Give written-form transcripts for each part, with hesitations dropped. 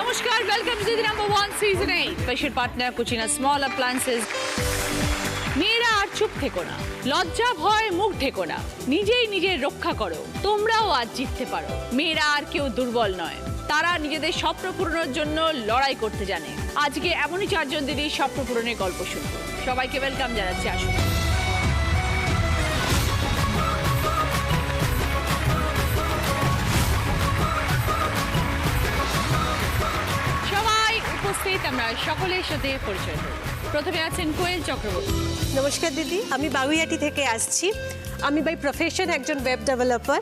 নমস্কার, welcome to Didi number 1 season 8 special partner Kutchina small appliances. মেয়েরা আর চুপ থেকো না, লজ্জা ভয় মুখ ঢেকো না, নিজেই নিজের রক্ষা করো, তোমরাও আজ জিততে পারো। মেয়েরা আর কেউ দুর্বল নয়, তারা নিজেদের স্বপ্ন পূরণের জন্য লড়াই করতে জানে। আজকে এমনই 4 জন দিদির স্বপ্ন পূরণের গল্প শুনবো। সবাইকে ওয়েলকাম জানাচ্ছি, আসুন। সবাই উপস্থিত, আমরা সকলের সাথে পরিচয় করব। প্রথমে আছেন কোয়েল চক্রবর্তী। নমস্কার দিদি, আমি বাগুইহাটি থেকে আসছি। আমি বাই প্রফেশন একজন ওয়েব ডেভেলপার।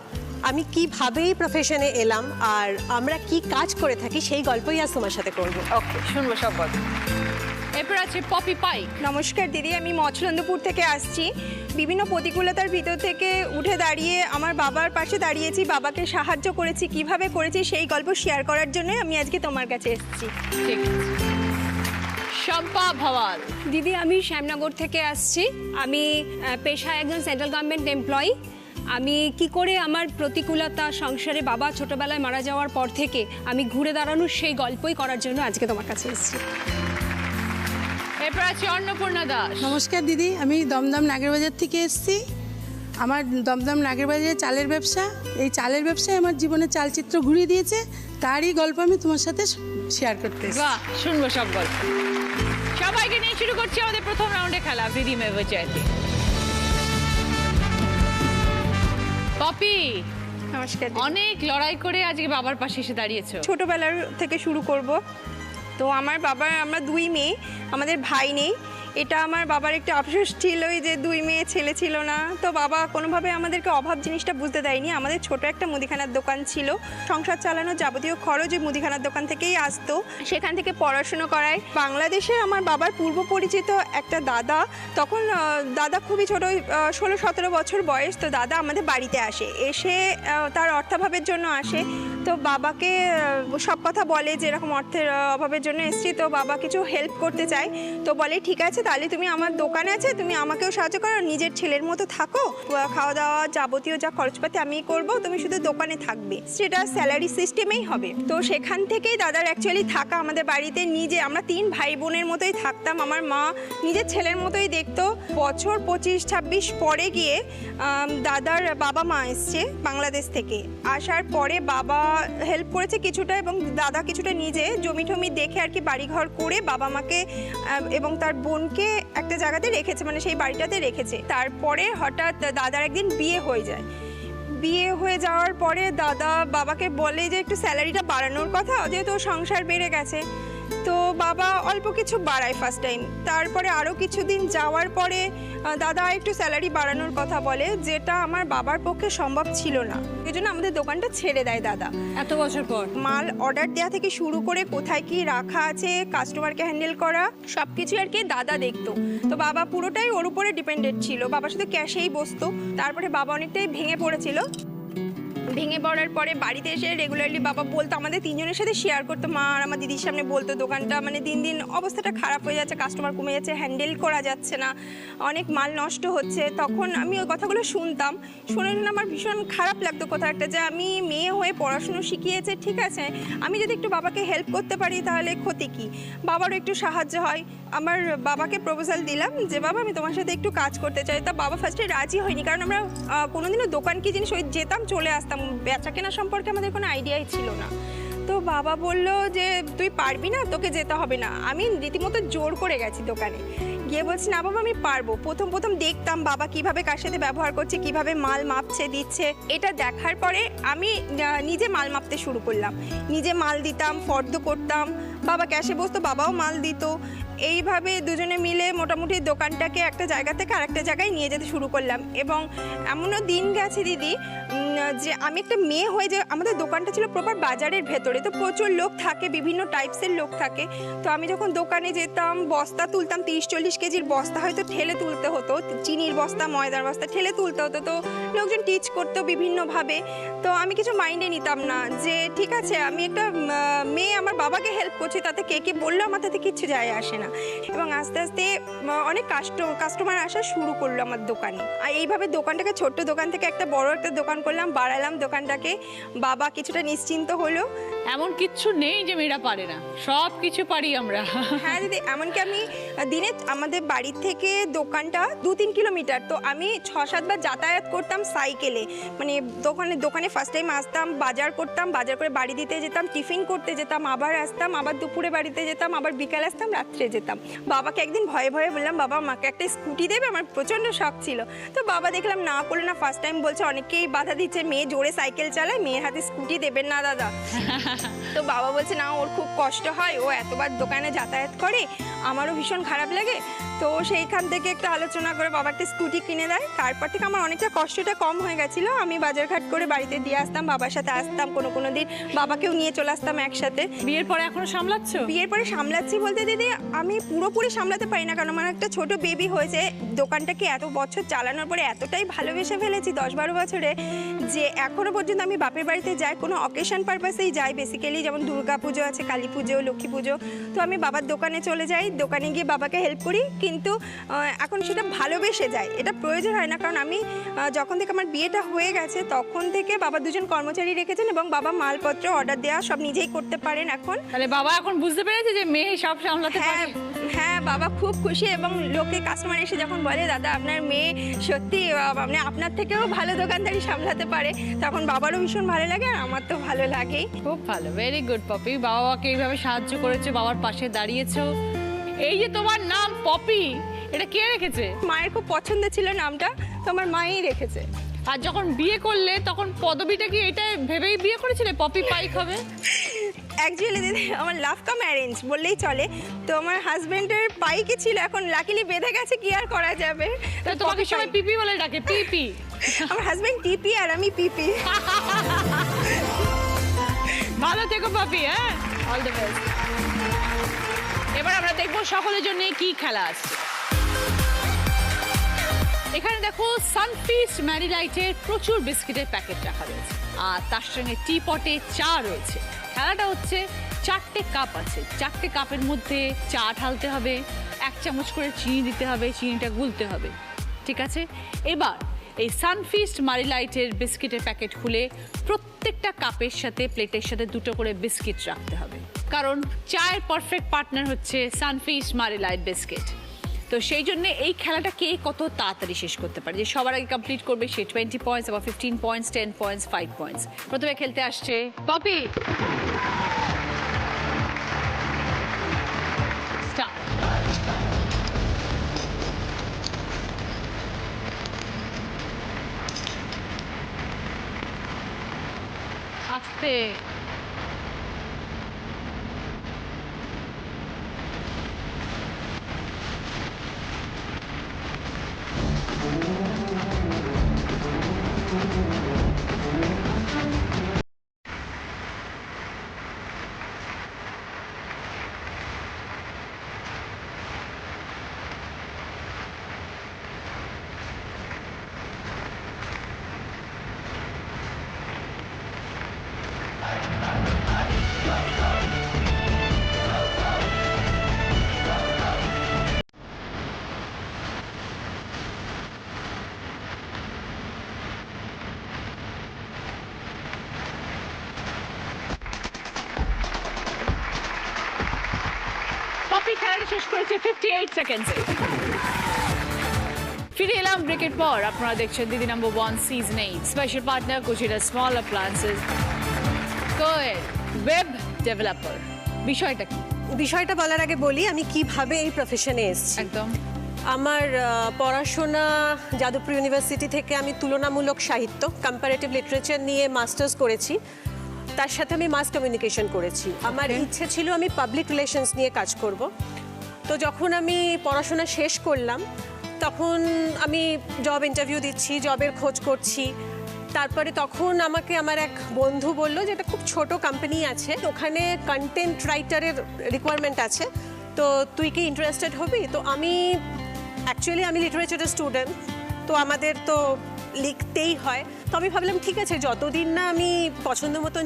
আমি কিভাবে এই প্রফেশনে এলাম আর আমরা কি কাজ করে থাকি সেই গল্পই আজ তোমার সাথে করব। ওকে, শুনবো সব গল্প। এরপর আছে পপি পাইক। নমস্কার দিদি, আমি মৎস্যনন্দপুর থেকে আসছি। বিভিন্ন প্রতিকূলতার ভিতর থেকে উঠে দাঁড়িয়ে আমার বাবার পাশে দাঁড়িয়েছি, বাবাকে সাহায্য করেছি, কিভাবে করেছি সেই গল্প শেয়ার করার জন্য আমি আজকে তোমার কাছে এসেছি। ঠিক আছে। শম্পা ভাওয়াল। দিদি, আমি শ্যামনগর থেকে আসছি। আমি পেশায় একজন সেন্ট্রাল গভর্নমেন্ট এমপ্লয়ি। আমি কি করে আমার প্রতিকূলতা সংসারে বাবা ছোটবেলায় মারা যাওয়ার পর থেকে আমি ঘুরে দাঁড়ানোর সেই গল্পই করার জন্য আজকে তোমার কাছে এসেছি। এরপর আছে অন্নপূর্ণা দাস। নমস্কার দিদি, আমি দমদম নাগেরবাজার থেকে এসেছি। আমার দমদম নাগেরবাজারে চালের ব্যবসা। এই চালের ব্যবসায় আমার জীবনের চালচিত্র ঘুরিয়ে দিয়েছে, তারই গল্প আমি তোমার সাথে শেয়ার করতে এসেছি। বাহ, শুনবো সব গল্প। সবাইকে নিয়ে শুরু করছি আমাদের প্রথম রাউন্ডে খেলা দিদি মে বচাইতে। পপি, নমস্কার। অনেক লড়াই করে আজকে বাবার পাশে এসে দাঁড়িয়েছো। ছোটবেলার থেকে শুরু করব। তো আমার বাবার, আমরা 2 মেয়ে, আমাদের ভাই নেই। এটা আমার বাবার একটা আফসোস ছিল যে 2 মেয়ে ছেলে ছিল না। তো বাবা কোনোভাবে আমাদেরকে অভাব জিনিসটা বুঝতে দেয়নি। আমাদের ছোট একটা মুদিখানার দোকান ছিল, সংসার চালানোর যাবতীয় খরচ ওই মুদিখানার দোকান থেকেই আসতো। সেখান থেকে পড়াশুনো করায়। বাংলাদেশের আমার বাবার পূর্ব পরিচিত একটা দাদা, তখন দাদা খুবই ছোট, 16-17 বছর বয়স। তো দাদা আমাদের বাড়িতে আসে, এসে তার অর্থাভাবের জন্য আসে। তো বাবাকে সব কথা বলে যে এরকম অর্থের অভাবের জন্য এসেছি, তো বাবা কিছু হেল্প করতে চায়। তো বলে ঠিক আছে, তাহলে তুমি আমার দোকানে আছে, তুমি আমাকেও সাহায্য করো, নিজের ছেলের মতো থাকো, খাওয়া দাওয়া যাবতীয় যা খরচপাতি আমিই করবো, তুমি শুধু দোকানে থাকবে, সেটা স্যালারি সিস্টেমেই হবে। তো সেখান থেকেই দাদার অ্যাকচুয়ালি থাকা আমাদের বাড়িতে। নিজে আমরা 3 ভাই বোনের মতোই থাকতাম। আমার মা নিজের ছেলের মতোই দেখতো। বছর 25-26 পরে গিয়ে দাদার বাবা মা এসছে বাংলাদেশ থেকে। আসার পরে বাবা হেল্প করেছে কিছুটা, এবং দাদা কিছুটা নিজে জমি টমি দেখে আর কি বাড়িঘর করে বাবা মাকে এবং তার বোনকে একটা জায়গাতে রেখেছে, মানে সেই বাড়িটাতে রেখেছে। তারপরে হঠাৎ দাদার একদিন বিয়ে হয়ে যায়। বিয়ে হয়ে যাওয়ার পরে দাদা বাবাকে বলে যে একটু স্যালারিটা বাড়ানোর কথা, যেহেতু সংসার বেড়ে গেছে। তো বাবা অল্প কিছু বাড়ায় ফার্স্ট টাইম। তারপরে আরও কিছুদিন যাওয়ার পরে দাদা একটু স্যালারি বাড়ানোর কথা বলে, যেটা আমার বাবার পক্ষে সম্ভব ছিল না। এই জন্য আমাদের দোকানটা ছেড়ে দেয় দাদা। এত বছর পর মাল অর্ডার দেওয়া থেকে শুরু করে কোথায় কি রাখা আছে, কাস্টমারকে হ্যান্ডেল করা, সব কিছু আর কি দাদা দেখতো। তো বাবা পুরোটাই ওর উপরে ডিপেন্ডেন্ট ছিল। বাবা শুধু ক্যাশেই বসতো। তারপরে বাবা অনেকটাই ভেঙে পড়েছিল। ভেঙে পড়ার পরে বাড়িতে এসে রেগুলারলি বাবা বলতো, আমাদের 3 জনের সাথে শেয়ার করতো। মা আর আমার দিদির সামনে বলতো দোকানটা মানে দিন দিন অবস্থাটা খারাপ হয়ে যাচ্ছে, কাস্টমার কমে যাচ্ছে, হ্যান্ডেল করা যাচ্ছে না, অনেক মাল নষ্ট হচ্ছে। তখন আমি ওই কথাগুলো শুনতাম। শুনে আমার ভীষণ খারাপ লাগতো কোথাও একটা, যে আমি মেয়ে হয়ে পড়াশুনো শিখিয়েছে, ঠিক আছে, আমি যদি একটু বাবাকে হেল্প করতে পারি তাহলে ক্ষতি কি, বাবারও একটু সাহায্য হয়। আমার বাবাকে প্রপোজাল দিলাম যে বাবা আমি তোমার সাথে একটু কাজ করতে চাই। তা বাবা ফার্স্টে রাজি হয়নি, কারণ আমরা কোনোদিনও দোকান কি জিনিস ওই যেতাম চলে আসতাম, বেচা কেনা সম্পর্কে আমাদের কোনো আইডিয়াই ছিল না। তো বাবা বলল যে তুই পারবি না, তোকে যেতে হবে না। আমি রীতিমতো জোর করে গেছি দোকানে গিয়ে, বলছি না বাবা আমি পারবো। প্রথম দেখতাম বাবা কিভাবে কার সাথে ব্যবহার করছে, কিভাবে মাল মাপছে দিচ্ছে। এটা দেখার পরে আমি নিজে মাল মাপতে শুরু করলাম, নিজে মাল দিতাম, ফর্দ করতাম, বাবা ক্যাশে বসতো, বাবাও মাল দিত। এইভাবে দুজনে মিলে মোটামুটি দোকানটাকে একটা জায়গা থেকে আরেকটা জায়গায় নিয়ে যেতে শুরু করলাম। এবং এমনও দিন গেছে দিদি যে আমি একটা মেয়ে হয়ে, যে আমাদের দোকানটা ছিল প্রপার বাজারের ভেতরে, তো প্রচুর লোক থাকে, বিভিন্ন টাইপসের লোক থাকে। তো আমি যখন দোকানে যেতাম বস্তা তুলতাম, 30-40 কেজির বস্তা হয়তো ঠেলে তুলতে হতো, চিনির বস্তা ময়দার বস্তা ঠেলে তুলতে হতো। তো লোকজন টিচ করতো বিভিন্নভাবে। তো আমি কিছু মাইন্ডে নিতাম না, যে ঠিক আছে আমি একটা মেয়ে, আমার বাবাকে হেল্প করতে করছি তাতে কে কী বললো আমার তাতে কিচ্ছু যায় আসে না। এবং আস্তে আস্তে অনেক কাস্টমার আসা শুরু করলো আমার দোকানে। আর এইভাবে দোকানটাকে ছোট্ট দোকান থেকে একটা বড় একটা দোকান করলাম, বাড়ালাম দোকানটাকে। বাবা কিছুটা নিশ্চিন্ত হলো। এমন কিচ্ছু নেই যে মেয়েরা পারে না, সব কিছু পারি আমরা। হ্যাঁ দিদি, এমনকি আমি দিনে আমাদের বাড়ির থেকে দোকানটা 2-3 কিলোমিটার, তো আমি 6-7 বার যাতায়াত করতাম সাইকেলে। মানে দোকানে ফার্স্ট টাইম আসতাম, বাজার করতাম, বাজার করে বাড়ি দিতে যেতাম, টিফিন করতে যেতাম, আবার আসতাম, আবার দুপুরে বাড়িতে যেতাম, আবার বিকালে আসতাম, রাত্রে যেতাম। বাবাকে একদিন ভয়ে ভয়ে বললাম, বাবা আমাকে একটা স্কুটি দেবে, আমার প্রচণ্ড শখ ছিল। তো বাবা দেখলাম না করলে না, ফার্স্ট টাইম বলছে, অনেকেই বাধা দিচ্ছে, মেয়ে জোরে সাইকেল চালায়, মেয়ের হাতে স্কুটি দেবেন না দাদা। তো বাবা বলছে না, ওর খুব কষ্ট হয়, ও এতবার দোকানে যাতায়াত করে, আমারও ভীষণ খারাপ লাগে। তো সেইখান থেকে একটু আলোচনা করে বাবা একটা স্কুটি কিনে দেয়। তারপর থেকে আমার অনেকটা কষ্টটা কম হয়ে গেছিলো। আমি বাজারঘাট করে বাড়িতে দিয়ে আসতাম, বাবার সাথে আসতাম, কোনো দিন বাবাকেও নিয়ে চলে আসতাম একসাথে। বিয়ের পরে এখনো সামলাচ্ছ? বিয়ের পরে সামলাচ্ছি বলতে দিদি, আমি পুরোপুরি সামলাতে পারি না, কারণ আমার একটা ছোট বেবি হয়েছে। দোকানটাকে এত বছর চালানোর পরে এতটাই ভালোবেসে ফেলেছি 10-12 বছরে, যে এখনো পর্যন্ত আমি বাপের বাড়িতে যাই কোনো অকেশন পারপাসেই যাই বেসিক্যালি, যেমন দুর্গা পুজো আছে, কালী পুজো, লক্ষ্মী পুজো। তো আমি বাবার দোকানে চলে যাই, দোকানে গিয়ে বাবাকে হেল্প করি, কিন্তু এখন সেটা ভালোবেসে যায়, এটা প্রয়োজন হয় না। কারণ আমি যখন থেকে আমার বিয়েটা হয়ে গেছে তখন থেকে বাবা 2জন কর্মচারী রেখেছেন, এবং বাবা মালপত্র অর্ডার দেওয়া সব নিজেই করতে পারেন এখন। তাহলে বাবা এখন বুঝতে পেরেছে যে মেয়ে সব সামলাতে পারে। হ্যাঁ, বাবা খুব খুশি। এবং লোকে কাস্টমার এসে যখন বলে দাদা আপনার মেয়ে সত্যি মানে আপনার থেকেও ভালো দোকানদারি সামলাতে পারে, তখন বাবারও ভীষণ ভালো লাগে, আর আমার তো ভালো লাগেই। খুব ভালো, ভেরি গুড পপি। বাবাকে এইভাবে সাহায্য করেছো, বাবার পাশে দাঁড়িয়েছো। এই যে তোমার নাম পপি, এটা কে রেখেছে? মায়ের খুব পছন্দ ছিল নামটা, তো আমার মাই রেখেছে। আর যখন বিয়ে করলে তখন পদবিটা কি এটা ভেবেই বিয়ে করেছিলে পপি পাইক হবে? অ্যাকচুয়ালি দিদি আমার লাভ কাম অ্যারেঞ্জ বললেই চলে। তো আমার হাজবেন্ডের পাইকই ছিল, এখন লাকিলি বেঁধে গেছে, কি আর করা যাবে। তো তোমাকে সবাই পিপি বলে ডাকে? পিপি? আমার হাজবেন্ড টিপি আর আমি পিপি। ভালো থেকো পপি। হ্যাঁ, অল দ্য বেস্ট। এবার আমরা দেখবো সকলের জন্য কি খেলা আছে। এখানে দেখো সানফিস্ট ম্যারিলাইটের প্রচুর বিস্কিটের প্যাকেট রাখা রয়েছে, আর তার সঙ্গে টি পটে চা রয়েছে। খেলাটা হচ্ছে 4টে কাপ আছে, 4টে কাপের মধ্যে চা ঢালতে হবে, 1 চামচ করে চিনি দিতে হবে, চিনিটা গুলতে হবে, ঠিক আছে? এবার এই সানফিস্ট ম্যারিলাইটের বিস্কিটের প্যাকেট খুলে প্রত্যেকটা কাপের সাথে প্লেটের সাথে 2টো করে বিস্কিট রাখতে হবে, কারণ চায়ের পারফেক্ট পার্টনার হচ্ছে সানফিস্ট ম্যারিলাইট বিস্কিট। তো সেই জন্য এই খেলাটা কে কত তাড়াতাড়ি শেষ করতে পারে, যে সবার আগে কমপ্লিট করবে সে 20 পয়েন্টস, আবার 15 পয়েন্টস, 10 পয়েন্টস, 5 পয়েন্টস। প্রথমে খেলতে আসছে পপি। স্টার্ট। আস্তে। পপি খেলাটা শেষ করেছে 58 সেকেন্ডসে। ফিরে এলাম ব্রেকের পর। আপনারা দেখছেন Didi number 1 season 8, special partner Kutchina small appliances, Koyel web developer. বিষয়টা কি? বিষয়টা বলার আগে বলি আমি কিভাবে এই প্রফেশনে এসেছি। একদম। আমার পড়াশোনা যাদবপুর ইউনিভার্সিটি থেকে আমি তুলনামূলক সাহিত্য কম্পারেটিভ লিটারেচার নিয়ে মাস্টার্স করেছি, তার সাথে আমি মাস কমিউনিকেশন করেছি। আমার ইচ্ছে ছিল আমি পাবলিক রিলেশনস নিয়ে কাজ করব। তো যখন আমি পড়াশোনা শেষ করলাম তখন আমি জব ইন্টারভিউ দিচ্ছি, জবের খোঁজ করছি। তারপরে তখন আমাকে আমার এক বন্ধু বললো যে এটা খুব ছোট কোম্পানি আছে, ওখানে কন্টেন্ট রাইটারের রিকোয়ারমেন্ট আছে, তো তুই কি ইন্টারেস্টেড হবি? তো আমি অ্যাকচুয়ালি আমি লিটারেচারের স্টুডেন্ট, তো আমাদের তো লিখতেই হয়। তো আমি ভাবলাম ঠিক আছে, যতদিন না আমি পছন্দ মতন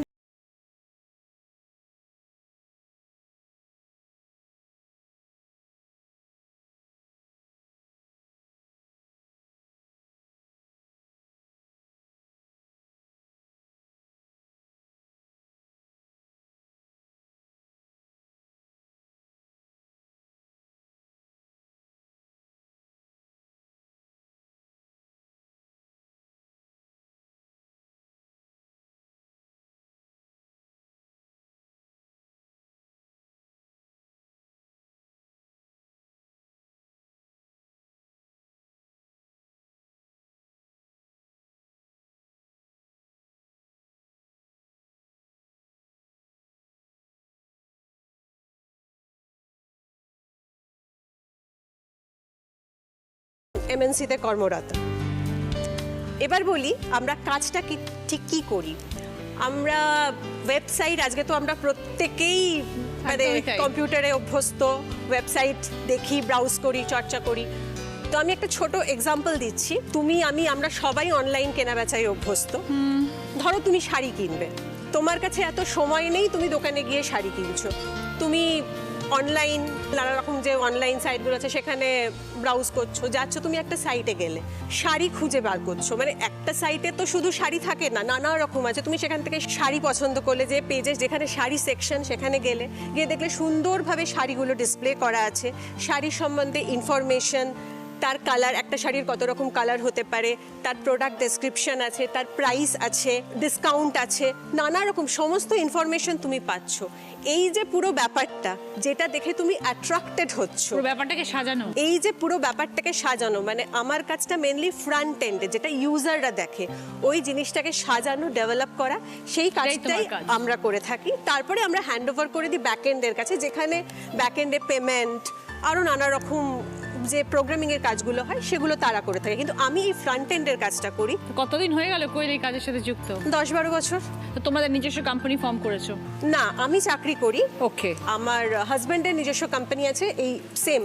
এমএনসিতে কর্মরত। এবার বলি আমরা কাজটা ঠিক কি করি। আমরা ওয়েবসাইট, আজকে তো আমরা প্রত্যেকেই মানে একদমই তাই। কম্পিউটারে অভ্যস্ত, ওয়েবসাইট দেখি, ব্রাউজ করি, চর্চা করি। তো আমি একটা ছোট এক্সাম্পল দিচ্ছি। তুমি, আমরা সবাই অনলাইন কেনাবেচায় অভ্যস্ত। ধরো তুমি শাড়ি কিনবে, তোমার কাছে এত সময় নেই তুমি দোকানে গিয়ে শাড়ি কিনছো, তুমি অনলাইন নানা রকম যে অনলাইন সাইটগুলো আছে সেখানে ব্রাউজ করছো, যাচ্ছ তুমি একটা সাইটে গেলে শাড়ি খুঁজে বার করছো। মানে একটা সাইটে তো শুধু শাড়ি থাকে না, নানা রকম আছে। তুমি সেখান থেকে শাড়ি পছন্দ করলে, যে পেজে যেখানে শাড়ি সেকশন সেখানে গেলে, গিয়ে দেখলে সুন্দরভাবে শাড়িগুলো ডিসপ্লে করা আছে, শাড়ি সম্বন্ধে ইনফরমেশন, তার কালার, একটা শাড়ির কত রকম কালার হতে পারে, তার প্রোডাক্ট ডেসক্রিপশন আছে, তার প্রাইস আছে, ডিসকাউন্ট আছে, নানা রকম সমস্ত ইনফরমেশন তুমি পাচ্ছ। এই যে পুরো ব্যাপারটা, যেটা দেখে তুমি অ্যাট্রাক্টেড হচ্ছ, পুরো ব্যাপারটাকে সাজানো, এই যে পুরো ব্যাপারটাকে সাজানো, মানে আমার কাজটা মেনলি ফ্রন্ট এন্ডে, যেটা ইউজাররা দেখে, ওই জিনিসটাকে সাজানো, ডেভেলপ করা, সেই কাজটাই কাজ। আমরা করে থাকি। তারপরে আমরা হ্যান্ড ওভার করে দিই ব্যাক এন্ডের কাছে, যেখানে ব্যাক এন্ডে পেমেন্ট, আরও নানা রকম যে প্রোগ্রামিং এর কাজগুলো হয় সেগুলো তারা করে থাকে। কিন্তু আমি এই ফ্রন্ট এন্ডের কাজটা করি। কতদিন হয়ে গেল কোয়েল এই কাজের সাথে যুক্ত? 10-12 বছর। তো তোমাদের নিজস্ব কোম্পানি ফর্ম করেছো? না, আমি চাকরি করি। ওকে। আমার হাজবেন্ডের নিজস্ব কোম্পানি আছে, এই সেম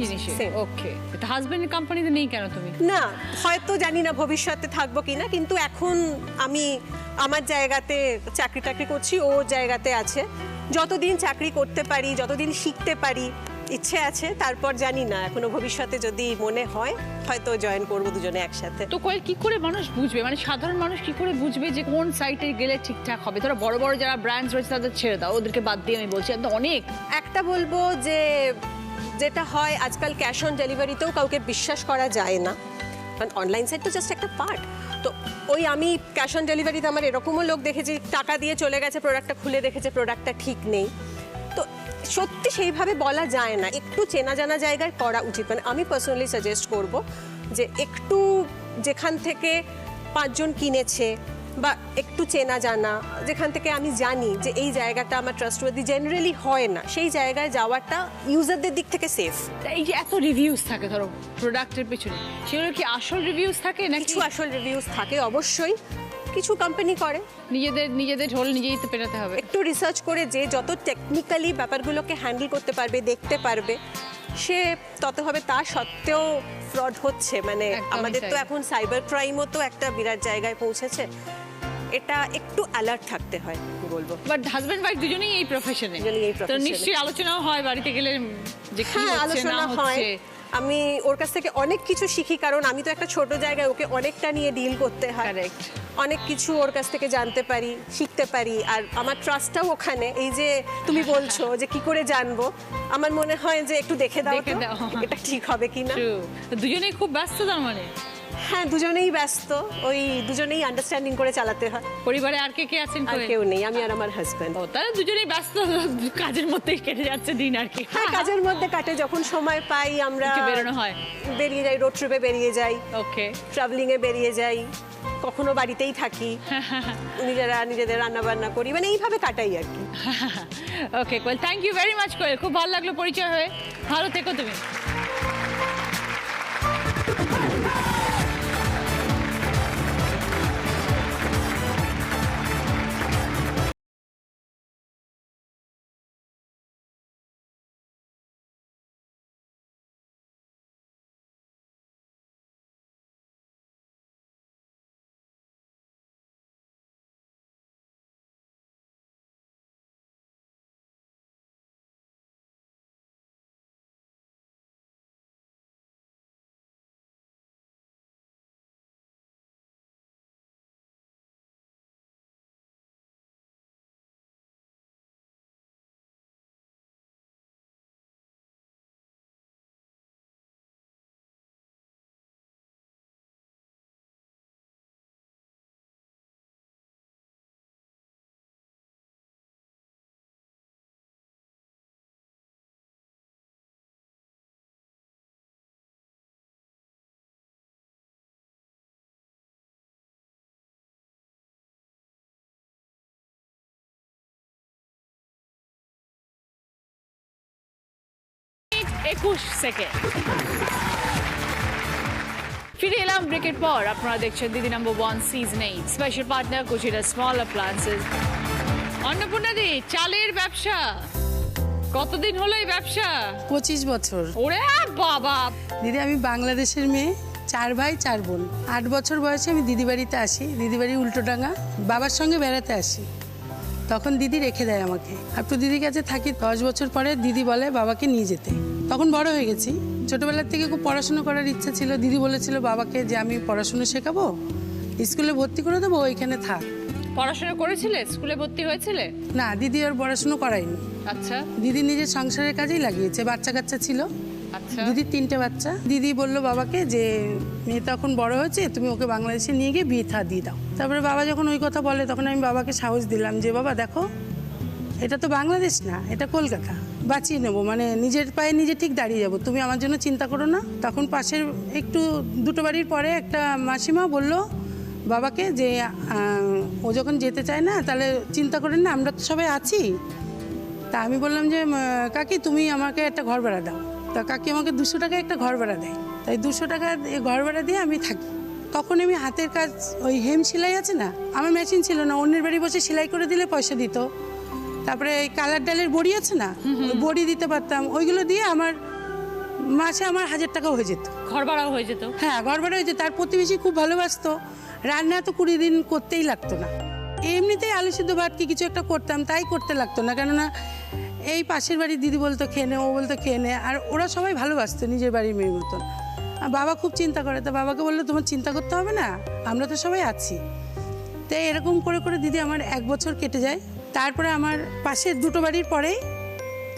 জিনিসে। ওকে। তো হাজবেন্ডের কোম্পানিতে নেই কেন তুমি? না, হয়তো জানি না ভবিষ্যতে থাকবো কিনা, কিন্তু এখন আমি আমার জায়গাতে চাকরি টাকরি করছি, ও জায়গাতে আছে। যতদিন চাকরি করতে পারি, যতদিন শিখতে পারি, ইচ্ছে আছে। তারপর জানি না, এখনো ভবিষ্যতে যদি মনে হয় হয়তো জয়েন করবো দুজনে একসাথে। তো কোয়েল, কি করে মানুষ বুঝবে, মানে সাধারণ মানুষ কি করে বুঝবে যে কোন সাইটে গেলে ঠিকঠাক হবে? ধরো বড় বড় যারা ব্র্যান্ডস রয়েছে তাদের ছেড়ে দাও, ওদেরকে বাদ দিয়ে আমি বলছি, একদম অনেক। একটা বলবো যে যেটা হয় আজকাল, ক্যাশ অন ডেলিভারিতেও কাউকে বিশ্বাস করা যায় না, কারণ অনলাইন সাইট তো জাস্ট একটা পার্ট। তো ওই আমি ক্যাশ অন ডেলিভারিতে আমার এরকমও লোক দেখেছি, টাকা দিয়ে চলে গেছে, প্রোডাক্টটা খুলে দেখেছে প্রোডাক্টটা ঠিক নেই। তো সত্যি সেইভাবে বলা যায় না, একটু চেনা জানা জায়গায় করা উচিত। মানে আমি পার্সোনালি সাজেস্ট করব যে একটু যেখান থেকে 5 জন কিনেছে, বা একটু চেনা জানা, যেখান থেকে আমি জানি যে এই জায়গাটা আমার ট্রাস্টওয়ার্দি জেনারেলি হয় না, সেই জায়গায় যাওয়াটা ইউজারদের দিক থেকে সেফ। এই যে এত রিভিউজ থাকে ধরো প্রোডাক্টের পেছনে, সেগুলো কি আসল রিভিউজ থাকে নাকি? কিছু আসল রিভিউজ থাকে অবশ্যই, কিছু কোম্পানি করে নিজেদের ঢোল নিজেই তো পেটাতে হবে। একটু রিসার্চ করে, যে যত টেকনিক্যালি ব্যাপারগুলোকে হ্যান্ডেল করতে পারবে, দেখতে পারবে, সে তত হবে। তা সত্ত্বেও ফ্রড হচ্ছে, মানে একদমই আমাদের তো তাই। এখন সাইবার ক্রাইমও তো একটা বিরাট জায়গায় পৌঁছেছে। এটা একটু অ্যালার্ট থাকতে হয় বলবো। বাট হাজবেন্ড ওয়াইফ দুজনেই এই প্রফেশনে, দুজনেই এই তো profession-এ। নিশ্চয়ই আলোচনাও হয় বাড়িতে গেলে যে কি হ্যাঁ, হচ্ছে না আলোচনা হয়। হচ্ছে। আমি ওর কাছ থেকে অনেক কিছু শিখি, কারণ আমি তো একটা ছোট জায়গায়, ওকে অনেকটা নিয়ে ডিল করতে হয়। Correct. অনেক কিছু ওর কাছ থেকে জানতে পারি, শিখতে পারি। আর আমার ট্রাস্টটাও ওখানে। এই যে তুমি বলছো যে কি করে জানবো, আমার মনে হয় যে একটু দেখে দাও দেখে তো, দাও। এটা ঠিক হবে কিনা। True. তো দুজনেই খুব ব্যস্ত তার মানে? হ্যাঁ, দুজনেই ব্যস্ত, ওই দুজনেই আন্ডারস্ট্যান্ডিং করে চালাতে হয়। পরিবারে আর কে আছেন আর কোয়েল? কেউ নেই, আমি আর আমার হাজব্যান্ড। ও, তাহলে দুজনেই ব্যস্ত, কাজের মধ্যেই কেটে যাচ্ছে দিন আর কি। হ্যাঁ, কাজের মধ্যে কাটে, যখন সময় পাই আমরা একটু বেরোনো হয়। বেরিয়ে যাই, রোড ট্রিপে বেরিয়ে যাই, ওকে। ট্রাভেলিংয়ে বেরিয়ে যাই, কখনো বাড়িতেই থাকি, নিজেদের রান্না বান্না করি, মানে এইভাবে কাটাই আর কি। ওকে কোয়েল, থ্যাংক ইউ ভেরি মাচ কোয়েল, খুব ভালো লাগলো পরিচয় হয়ে। ভালো থেকো তুমি। ফিরে এলাম ব্রেকের পর। আপনারা দেখছেন Didi number 1 season 8 special partner Kutchina small appliances. Annapurna দি, চালের ব্যবসা কতদিন হলো এই ব্যবসা? 25 বছর। ওরে বাবা! দিদি আমি বাংলাদেশের মেয়ে, 4 ভাই 4 বোন। 8 বছর বয়সে আমি দিদি বাড়িতে আসি, দিদি বাড়ি উল্টোডাঙ্গা। বাবার সঙ্গে বেড়াতে আসি, তখন দিদি রেখে দেয় আমাকে। আর তো দিদির কাছে থাকি। 10 বছর পরে দিদি বলে বাবাকে নিয়ে যেতে। তখন বড় হয়ে গেছি। ছোটবেলার থেকে খুব পড়াশুনো করার ইচ্ছা ছিল। দিদি বলেছিল বাবাকে যে আমি পড়াশুনো শেখাবো, স্কুলে ভর্তি করে দেবো, ওইখানে থাক। পড়াশোনা করেছিলে? স্কুলে ভর্তি হয়েছিলে? না, দিদি আর পড়াশুনো করায়নি। আচ্ছা দিদি নিজের সংসারের কাজেই লাগিয়েছে। বাচ্চা কাচ্চা ছিল আচ্ছা। দিদির 3টে বাচ্চা। দিদি বলল বাবাকে যে মেয়ে তো এখন বড় হয়েছে, তুমি ওকে বাংলাদেশে নিয়ে গিয়ে বিয়ে থা দিয়ে দাও। তারপরে বাবা যখন ওই কথা বলে, তখন আমি বাবাকে সাহস দিলাম যে বাবা দেখো, এটা তো বাংলাদেশ না, এটা কলকাতা। বাঁচিয়ে নেবো, মানে নিজের পায়ে নিজে ঠিক দাঁড়িয়ে যাবো, তুমি আমার জন্য চিন্তা করো না। তখন পাশের একটু 2টো বাড়ির পরে একটা মাসিমা বলল বাবাকে যে ও যখন যেতে চায় না, তাহলে চিন্তা করেন না, আমরা তো সবাই আছি। তা আমি বললাম যে কাকি তুমি আমাকে একটা ঘর ভাড়া দাও। তা কাকি আমাকে 200 টাকা একটা ঘর ভাড়া দেয়। তাই 200 টাকা ঘর ভাড়া দিয়ে আমি থাকি। তখন আমি হাতের কাজ, ওই হেম সেলাই আছে না, আমার মেশিন ছিল না, অন্যের বাড়ি বসে সেলাই করে দিলে পয়সা দিত। তারপরে এই কালার ডালের বড়ি আছে না, ওই বড়ি দিতে পারতাম। ওইগুলো দিয়ে আমার মাসে আমার 1000 টাকা হয়ে যেত। ঘর ভাড়াও হয়ে যেত? হ্যাঁ, ঘর ভাড়া হয়ে যেত। তার প্রতিবেশী খুব ভালোবাসতো। রান্না তো 20 দিন করতেই লাগতো না। এমনিতেই আলু সিদ্ধ ভাত কি কিছু একটা করতাম, তাই করতে লাগতো না। কেননা এই পাশের বাড়ির দিদি বলতো খেয়ে নে, ও বলতো খেয়ে নে। আর ওরা সবাই ভালোবাসতো নিজের বাড়ির মেয়ের মতন। আর বাবা খুব চিন্তা করে। তা বাবাকে বললো তোমার চিন্তা করতে হবে না, আমরা তো সবাই আছি। তাই এরকম করে করে দিদি আমার 1 বছর কেটে যায়। তারপরে আমার পাশের 2টো বাড়ির পরেই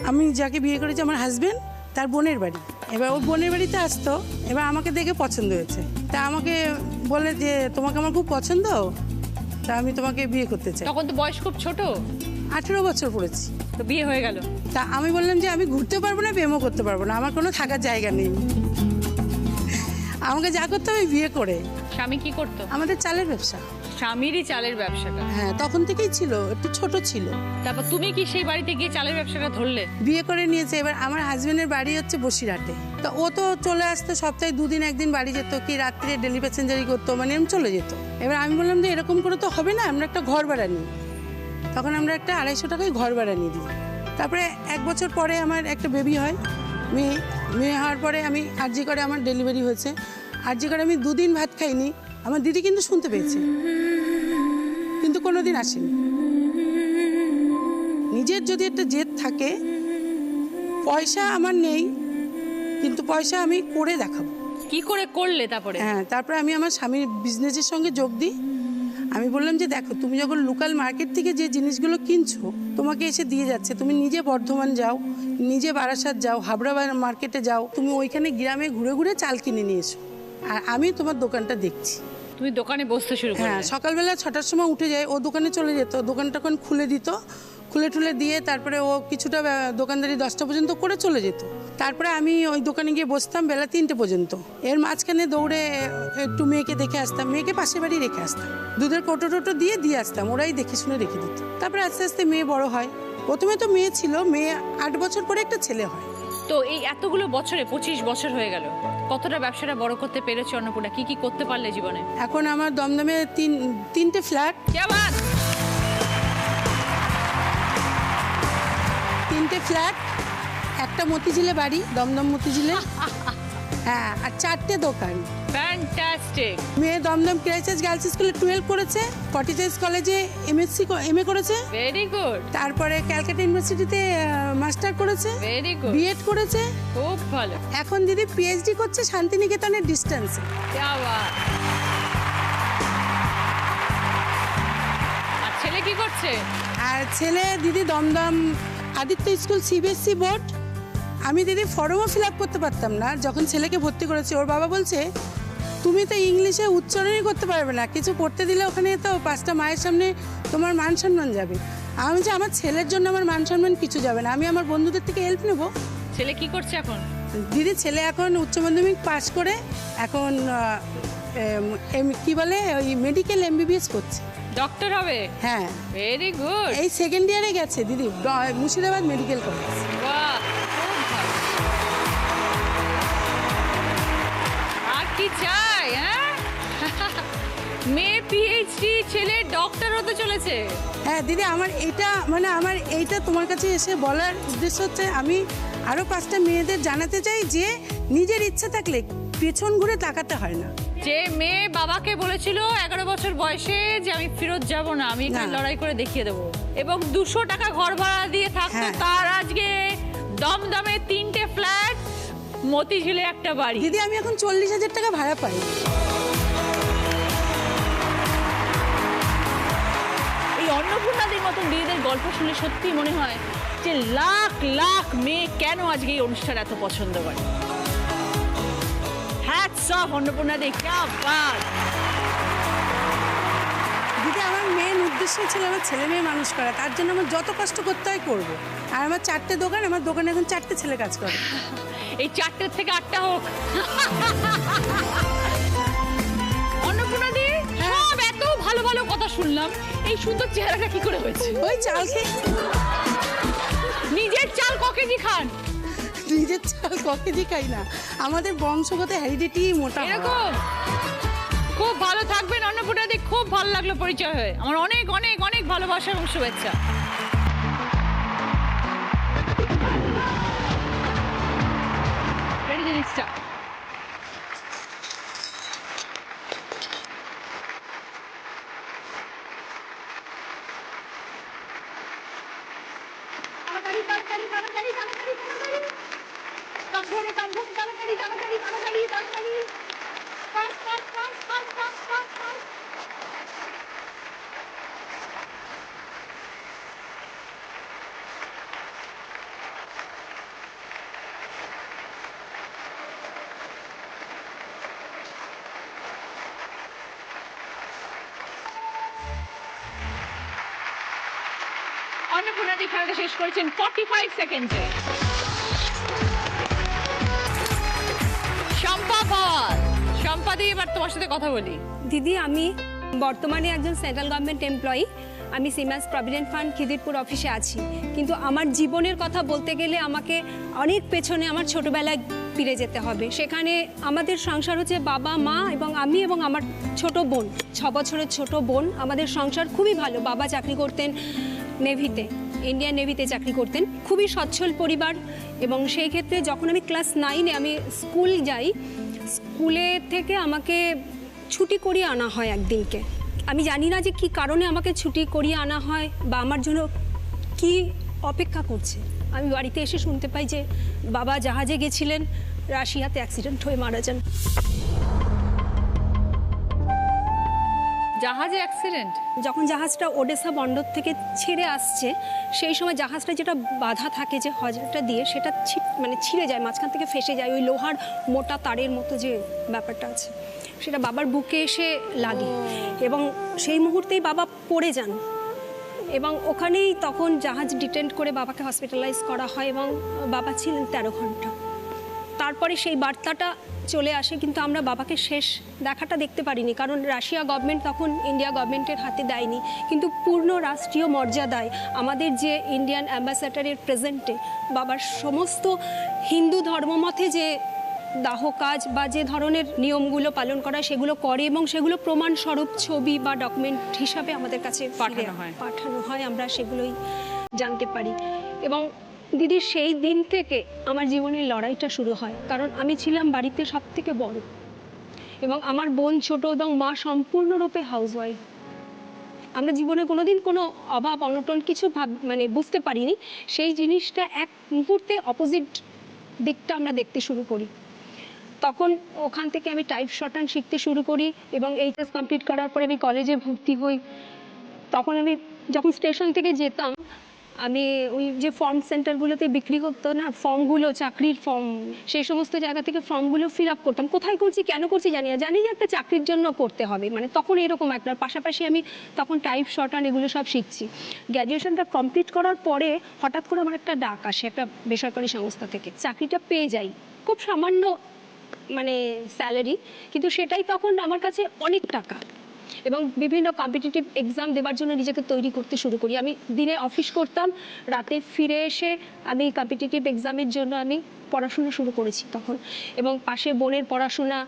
আমি যাকে বিয়ে করেছি, আমার হাজবেন্ড, তার বোনের বাড়ি। এবার ও বোনের বাড়িতে আসতো। এবার আমাকে দেখে পছন্দ হয়েছে। তা আমাকে বলে যে তোমাকে আমার খুব পছন্দ, তা আমি তোমাকে বিয়ে করতে চাই। তখন তো বয়স খুব ছোট। 18 বছর পড়েছি। তো বিয়ে হয়ে গেল। তা আমি বললাম যে আমি ঘুরতে পারবো না, প্রেমও করতে পারবো না, আমার কোনো থাকার জায়গা নেই, আমাকে যা করতে হবে বিয়ে করে। স্বামী কি করতো? আমাদের চালের ব্যবসা। স্বামীরই চালের ব্যবসাটা? হ্যাঁ, তখন থেকেই ছিল, একটু ছোট ছিল। তারপর তুমি কি সেই বাড়িতে গিয়ে চালের ব্যবসাটা ধরলে? বিয়ে করে নিয়েছে। এবার আমার হাজবেন্ডের বাড়ি হচ্ছে বসিরহাটে। তা ও তো চলে আসতো সপ্তাহে 2 দিন 1 দিন বাড়ি যেত, কি রাত্রে ডেলি প্যাসেঞ্জারি করতো, মানে এরকম চলে যেত। এবার আমি বললাম যে এরকম করে তো হবে না, আমরা একটা ঘর ভাড়া নিই। তখন আমরা একটা 250 টাকায় ঘর ভাড়া নিয়ে দিই। তারপরে 1 বছর পরে আমার একটা বেবি হয়, মেয়ে হওয়ার পরে আমি আরজি করে আমার ডেলিভারি হয়েছে। আরজি করে আমি 2 দিন ভাত খাইনি। আমার দিদি কিন্তু শুনতে পেয়েছে, কিন্তু কোনোদিন আসেনি। নিজের যদি একটা জেদ থাকে, পয়সা আমার নেই, কিন্তু পয়সা আমি করে দেখাবো। কি করে করলে তারপরে? হ্যাঁ, তারপরে আমি আমার স্বামীর বিজনেসের সঙ্গে যোগ দিই। আমি বললাম যে দেখো, তুমি যখন লোকাল মার্কেট থেকে যে জিনিসগুলো কিনছো, তোমাকে এসে দিয়ে যাচ্ছে, তুমি নিজে বর্ধমান যাও, নিজে বারাসাত যাও, হাবড়া মার্কেটে যাও, তুমি ওইখানে গ্রামে ঘুরে ঘুরে চাল কিনে নিয়ে এসো, আর আমি তোমার দোকানটা দেখছি। তুমি দোকানে বসতে শুরু করলে? হ্যাঁ, সকালবেলা 6টার সময় উঠে যায়, ও দোকানে চলে যেত, দোকানটা খুলে দিত, খুলে টুলে দিয়ে তারপরে ও কিছুটা দোকানদারি 10টা পর্যন্ত করে চলে যেত। তারপরে আমি ওই দোকানে গিয়ে বসতাম বেলা 3টে পর্যন্ত। এর মাঝখানে দৌড়ে একটু মেয়েকে দেখে আসতাম, মেয়েকে পাশের বাড়ি রেখে আসতাম, দুধের কোটো টোটো দিয়ে আসতাম, ওরাই দেখে শুনে রেখে দিত। তারপরে আস্তে আস্তে মেয়ে বড় হয়। প্রথমে তো মেয়ে ছিল, মেয়ে 8 বছর পরে একটা ছেলে হয়। তো এই এতগুলো বছরে 25 বছর হয়ে গেল, কতটা ব্যবসাটা বড় করতে পেরেছো অন্নপূর্ণা? কি কি করতে পারলে জীবনে? এখন আমার দমদমে 3টে ফ্ল্যাট। কেমন? 3টে ফ্ল্যাট, একটা মতিঝিলে বাড়ি, দমদম মতিঝিলে। হ্যাঁ, আর 4টে দোকান। ফ্যান্টাস্টিক। মেয়ে দমদম ক্রাইস্ট গার্লস স্কুলে 12 করেছে, ফর্টিসাইজ কলেজে এমএ করেছে, ভেরি গুড। তারপরে ক্যালকাটা ইউনিভার্সিটিতে মাস্টার করেছে, ভেরি গুড। বিএড করেছে, খুব ভালো। এখন দিদি পিএইচডি করছে শান্তিনিকেতনের ডিস্টেন্সে। क्या बात। আর ছেলে কি করছে? আর ছেলে দিদি Dum Dum Aditya school CBSE board. আমি দিদি ফর্মও ফিল আপ করতে পারতাম না যখন ছেলেকে ভর্তি করেছি। ওর বাবা বলছে তুমি তো ইংলিশে উচ্চারণই করতে পারবে না, কিছু পড়তে দিলে ওখানে তো 5টা মায়ের সামনে তোমার মান সম্মান যাবে। আমি যে আমার ছেলের জন্য আমার মান সম্মান কিছু যাবে না, আমি আমার বন্ধুদের থেকে হেল্প নেব। ছেলে কি করছে এখন? দিদি ছেলে এখন উচ্চ মাধ্যমিক পাশ করে এখন কি বলে ওই মেডিকেল এমবিবিএস করছে। ডক্টর হবে? হ্যাঁ, ভেরি গুড। এই 2nd ইয়ারে গেছে দিদি, মুর্শিদাবাদ মেডিকেল কলেজ। বাহ, খুব ভালো। আর কি চাই? যায়, হ্যাঁ? মেয়ে পিএইচডি, ছেলে ডক্টর হতে চলেছে। হ্যাঁ দিদি, আমার এইটা তোমার কাছে এসে বলার উদ্দেশ্য হচ্ছে আমি আরও 5টা মেয়েদের জানাতে চাই যে নিজের ইচ্ছা থাকলে পেছন ঘুরে তাকাতে হয় না। যে মেয়ে বাবাকে বলেছিল 11 বছর বয়সে যে আমি ফেরত যাব না, আমি এখানে না। লড়াই করে দেখিয়ে দেবো, এবং 200 টাকা ঘর ভাড়া দিয়ে থাকতো, হ্যাঁ। তার আজকে দমদমে 3টে ফ্ল্যাট, মতিঝিলে একটা বাড়ি। দিদি আমি এখন 40,000 টাকা ভাড়া পাই। এই অন্নপূর্ণাদের মতন দিদিদের গল্প শুনলে সত্যি মনে হয় যে লাখ লাখ মেয়ে কেন আজকে এই অনুষ্ঠান এত পছন্দ করে। হ্যাটস অফ অন্নপূর্ণাদি, ক্যা বাত। দিদি আমার মেন উদ্দেশ্য ছিল আমার ছেলে মেয়ে মানুষ করা, তার জন্য আমার যত কষ্ট করতে হয় করবো। আর আমার 4টে দোকান, আমার দোকানে এখন 4টে ছেলে কাজ করে। এই 4টের থেকে 8টা হোক। অন্নপূর্ণাদি, সব এত ভালো ভালো কথা শুনলাম, এই সুন্দর চেহারাটা কি করে হয়েছে? ওই চাল খেয়ে নিজের চাল ক কেজি খান? নিজের চাল কখনই খাই না, আমাদের বংশগত হেরিডিটি মোটা হওয়া। এরকম খুব ভালো থাকবেন অন্নপূর্ণাদি, খুব ভালো লাগলো পরিচয় হয়ে। আমার অনেক অনেক অনেক ভালোবাসা এবং শুভেচ্ছা। Ready, জিনিসটা অন্নপূর্ণাদি খেলাটা শেষ করেছেন 45 সেকেন্ডে। শম্পা পাল, শম্পাদি, এবার তোমার সাথে কথা বলি। দিদি, আমি বর্তমানে একজন সেন্ট্রাল গভর্নমেন্ট এমপ্লয়ি। আমি সিমাস প্রভিডেন্ট ফান্ড খিদিরপুর অফিসে আছি, কিন্তু আমার জীবনের কথা বলতে গেলে আমাকে অনেক পেছনে আমার ছোটবেলায় ফিরে যেতে হবে। সেখানে আমাদের সংসার হচ্ছে বাবা মা এবং আমি এবং আমার ছোট বোন, 6 বছরের ছোট বোন। আমাদের সংসার খুবই ভালো। বাবা চাকরি করতেন নেভিতে, ইন্ডিয়ান নেভিতে চাকরি করতেন, খুবই সচ্ছল পরিবার। এবং সেই ক্ষেত্রে যখন আমি ক্লাস 9-এ আমি স্কুল যাই, স্কুলে থেকে আমাকে ছুটি করিয়ে আনা হয় একদিনকে। আমি জানি না যে কি কারণে আমাকে ছুটি করিয়ে আনা হয় বা আমার জন্য কি অপেক্ষা করছে। আমি বাড়িতে এসে শুনতে পাই যে বাবা জাহাজে গেছিলেন, রাশিয়াতে অ্যাক্সিডেন্ট হয়ে মারা যান। জাহাজে অ্যাক্সিডেন্ট? যখন জাহাজটা ওডেসা বন্দর থেকে ছেড়ে আসছে, সেই সময় জাহাজটা যেটা বাঁধা থাকে যে হজরটা দিয়ে, সেটা ছিঁড়ে যায়, মাঝখান থেকে ফেসে যায়। ওই লোহার মোটা তারের মতো যে ব্যাপারটা আছে, সেটা বাবার বুকে এসে লাগে এবং সেই মুহূর্তেই বাবা পড়ে যান। এবং ওখানেই তখন জাহাজ ডিটেন্ট করে বাবাকে হসপিটালাইজ করা হয় এবং বাবা ছিলেন 13 ঘন্টা। তারপরে সেই বার্তাটা চলে আসে, কিন্তু আমরা বাবাকে শেষ দেখাটা দেখতে পারিনি, কারণ রাশিয়া গভর্নমেন্ট তখন ইন্ডিয়া গভর্নমেন্টের হাতে দেয়নি। কিন্তু পূর্ণ রাষ্ট্রীয় মর্যাদায় আমাদের যে ইন্ডিয়ান অ্যাম্বাসাডারের প্রেজেন্টে বাবার সমস্ত হিন্দু ধর্মমতে যে দাহ কাজ বা যে ধরনের নিয়মগুলো পালন করা, সেগুলো করে এবং সেগুলো প্রমাণস্বরূপ ছবি বা ডকুমেন্ট হিসাবে আমাদের কাছে পাঠানো হয়। আমরা সেগুলোই জানতে পারি। এবং দিদি, সেই দিন থেকে আমার জীবনের লড়াইটা শুরু হয়, কারণ আমি ছিলাম বাড়িতে সবথেকে বড় এবং আমার বোন ছোট এবং মা সম্পূর্ণরূপে হাউসওয়াইফ। আমরা জীবনে কোনোদিন কোনো অভাব অনটন কিছু বুঝতে পারিনি। সেই জিনিসটা এক মুহূর্তে অপোজিট দিকটা আমরা দেখতে শুরু করি। তখন ওখান থেকে আমি টাইপ শর্টহ্যান্ড শিখতে শুরু করি এবং এইচএস কমপ্লিট করার পরে আমি কলেজে ভর্তি হই। তখন আমি যখন স্টেশন থেকে যেতাম, আমি ওই যে ফর্ম সেন্টারগুলোতে বিক্রি করতো না ফর্মগুলো, চাকরির ফর্ম, সেই সমস্ত জায়গা থেকে ফর্মগুলো ফিল আপ করতাম। কোথায় করছি, কেন করছি জানি না, জানি যে একটা চাকরির জন্য করতে হবে, তখন এরকম একটা। পাশাপাশি আমি তখন টাইপ শর্টহ্যান্ড এগুলো সব শিখছি। গ্র্যাজুয়েশনটা কমপ্লিট করার পরে হঠাৎ করে আমার একটা ডাক আসে একটা বেসরকারি সংস্থা থেকে, চাকরিটা পেয়ে যাই। খুব সামান্য স্যালারি, কিন্তু সেটাই তখন আমার কাছে অনেক টাকা। এবং বিভিন্ন কম্পিটিটিভ এক্সাম দেওয়ার জন্য নিজেকে তৈরি করতে শুরু করি। আমি দিনে অফিস করতাম, রাতে ফিরে এসে আমি কম্পিটিটিভ এক্সামের জন্য আমি পড়াশোনা শুরু করেছি তখন, এবং পাশে বোনের পড়াশোনা,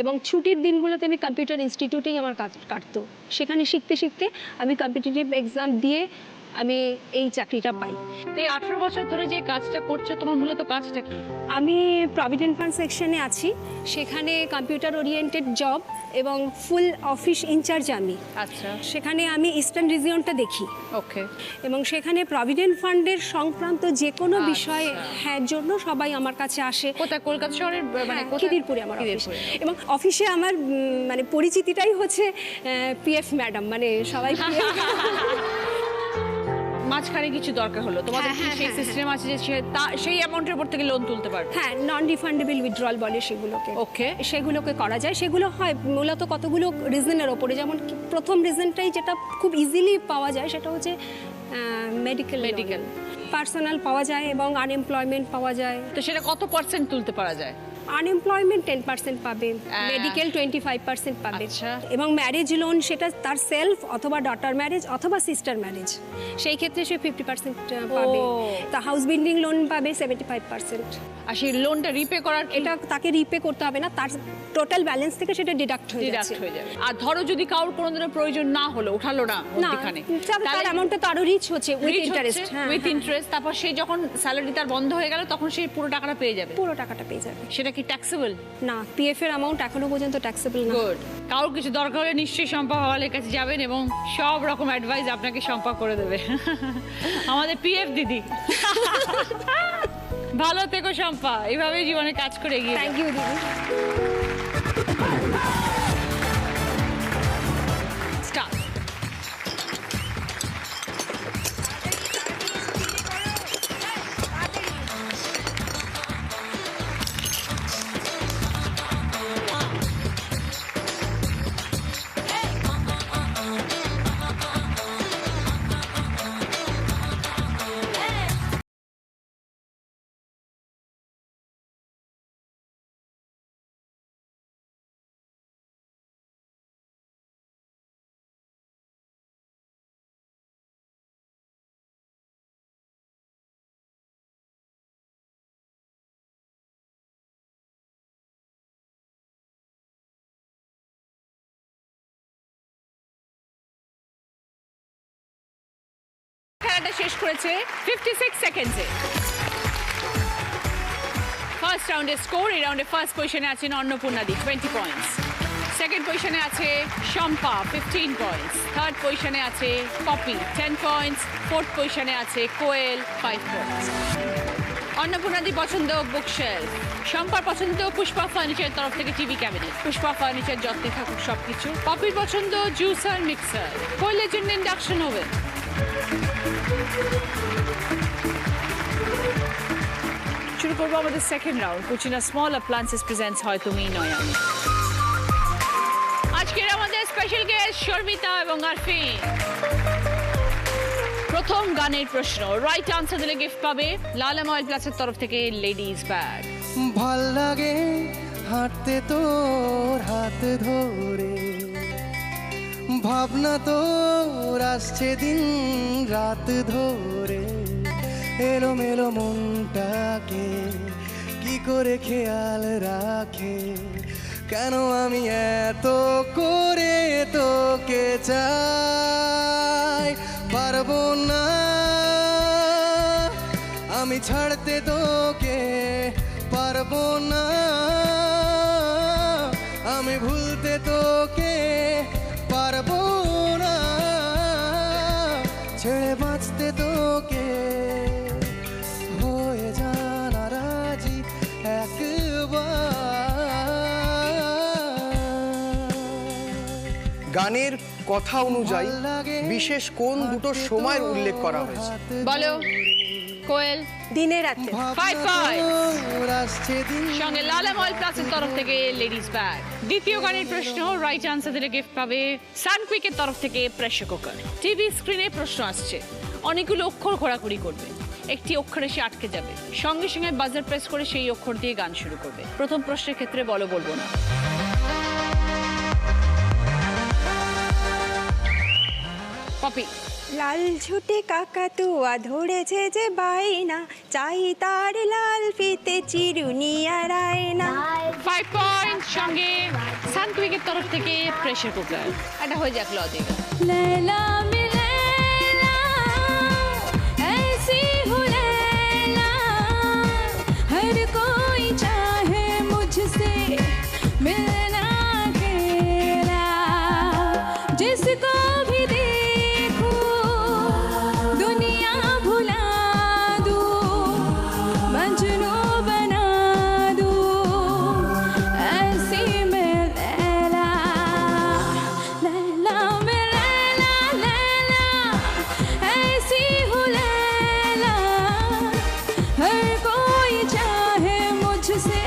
এবং ছুটির দিনগুলোতে আমি কম্পিউটার ইনস্টিটিউটেই আমার কাজ কাটতো। সেখানে শিখতে শিখতে আমি কম্পিটিটিভ এক্সাম দিয়ে আমি এই চাকরিটা পাই। তো এই 18 বছর ধরে যে কাজটা করছো, তোমার মূলত কাজটা কি? আমি প্রভিডেন্ট ফান্ড সেকশনে আছি, সেখানে কম্পিউটার ওরিয়েন্টেড জব এবং ফুল অফিস ইনচার্জ আমি। আচ্ছা, সেখানে আমি ইস্টার্ন রিজিয়নটা দেখি, ওকে। এবং সেখানে প্রভিডেন্ট ফান্ডের সংক্রান্ত যে কোনো আচ্ছা। বিষয়ে জন্য সবাই আমার কাছে আসে। কোথায়? কলকাতা শহরের মানে কোথায়? খিদিরপুরে আমার অফিস। খিদিরপুরে। এবং অফিসে আমার মানে পরিচিতিটাই হচ্ছে পিএফ ম্যাডাম, মানে সবাই মাঝখানে কিছু দরকার হলো তোমাদের, কি সেই সিস্টেম আছে যে সেই অ্যামাউন্টের উপর থেকে লোন তুলতে পারবে? হ্যাঁ, নন রিফান্ডেবল উইথড্রয়াল বলে সেগুলোকে। ওকে। সেগুলোকে করা যায়। সেগুলো হয় মূলত কতগুলো রিজনের ওপরে। যেমন প্রথম রিজনটাই যেটা খুব ইজিলি পাওয়া যায় সেটা হচ্ছে মেডিকেল। পার্সোনাল পাওয়া যায় এবং আনএমপ্লয়মেন্ট পাওয়া যায়। তো সেটা কত পার্সেন্ট তুলতে পারা যায়? আনএমপ্লয়মেন্ট 10% পাবে, মেডিকেল 25% পাবে, আচ্ছা। এবং ম্যারেজ লোন সেটা তার সেলফ অথবা ডটার ম্যারেজ অথবা সিস্টার ম্যারেজ, সেই ক্ষেত্রে সে 50% পাবে। তা হাউস বিল্ডিং লোন পাবে 75%। আর সেই লোনটা রিপে করার এটা তাকে রিপে করতে হবে না, তার টোটাল ব্যালেন্স থেকে সেটা ডিডাক্ট হয়ে যাচ্ছে। হয়ে যাবে। আর ধরো যদি কারোর কোনোদিনও প্রয়োজন না হলো, উঠালো না মধ্যখানে, তার অ্যামাউন্টটা তো আরো রিচ হচ্ছে উইথ ইন্টারেস্ট। With interest. তারপর সে যখন স্যালারি তার বন্ধ হয়ে গেল তখন সেই পুরো টাকাটা পেয়ে যাবে? পুরো টাকাটা পেয়ে যাবে। সেটা কি ট্যাক্সেবল? না, পিএফ এর অ্যামাউন্ট এখনো পর্যন্ত ট্যাক্সেবল না। গুড। কারোর কিছু দরকার হলে নিশ্চয়ই শম্পা হওয়ালের কাছে যাবেন এবং সব রকম অ্যাডভাইস আপনাকে শম্পা করে দেবে। আমাদের পিএফ দিদি। ভালো থেকো শম্পা, এভাবেই জীবনে কাজ করে এগিয়ে থ্যাংক ইউ দিদি। স্টার্ট। খেলাটা শেষ করেছে 56 সেকেন্ডসে। ফার্স্ট রাউন্ডের স্কোর, এই রাউন্ডে ফার্স্ট পজিশনে আছেন অন্নপূর্ণাদি 20 পয়েন্টস, সেকেন্ড পজিশনে আছে শম্পা 15 পয়েন্টস, থার্ড পজিশনে আছে পপি 10 পয়েন্টস, ফোর্থ পজিশনে আছে কোয়েল 5 পয়েন্টস। অন্নপূর্ণাদি পছন্দ বুকশেলফ, শম্পার পছন্দ পুষ্পা ফার্নিচারের তরফ থেকে টিভি ক্যাবিনেট, পুষ্পা ফার্নিচার যত্নে থাকুক সবকিছু, পপির পছন্দ জুসার মিক্সার, কোয়েলের জন্য ইন্ডাকশন ওভেন। শুরু করবো আমাদের second round. Kutchina small appliances presents হয় তুমি নয় আমি। আজকের আমাদের স্পেশাল গেস্ট শর্মিতা এবং আরফিন। প্রথম গানের প্রশ্ন, রাইট আনসার দিলে গিফট পাবে লালম অয়েল প্লাসের তরফ থেকে লেডিস ব্যাগ। ভাল লাগে হাঁটতে তোর হাত ধরে, ভাবনা তোর আসছে দিন রাত ধরে, এলোমেলো মনটাকে কি করে খেয়াল রাখে, কেন আমি এত করে তোকে চাই, পারবো না আমি ছাড়তে তোকে, পারবো না আমি ভুলতে তোকে, পারবো না ছেড়ে বাঁচতে তোকে, হয়ে জানা রাজি একবার। গানের কথা অনুযায়ী বিশেষ কোন দুটো সময়ের উল্লেখ করা হয়েছে? বলো কোয়েল। দিনে রাতে। 5 পয়েন্টস। আসছে দিন সঙ্গে লালম অয়েল প্লাসের তরফ থেকে লেডিস ব্যাগ। দ্বিতীয় গানের প্রশ্ন, রাইট আনসার দিলে গিফট পাবে সানকুইকের তরফ থেকে প্রেসার কুকার। টিভি স্ক্রিনে প্রশ্ন আসছে, অনেকগুলো অক্ষর ঘোরাঘুরি করবে, একটি অক্ষরে সে আটকে যাবে, সঙ্গে সঙ্গে বাজার প্রেস করে সেই অক্ষর দিয়ে গান শুরু করবে। প্রথম প্রশ্নের ক্ষেত্রে বলো বলবো না। পপি। লাল ছুটে কাকাতুয়া ধরেছে যে বাইনা, চাই তার লাল ফিতে চিরুনি আর আয়না। 5 পয়েন্ট। সঙ্গে সানকুইকের তরফ থেকে প্রেসার কুকার। এটা হয়ে যাক লজিক। लैला में लैला ऐसी हूँ लैला, हर कोई चाहे मुझसे मिलना अकेला, जिसको भी देखूं दुनिया भुला दूं, मजनू बना दूं, ऐसी मैं लैला। लैला मैं लैला लैला ऐसी हूँ लैला, हर कोई चाहे मुझसे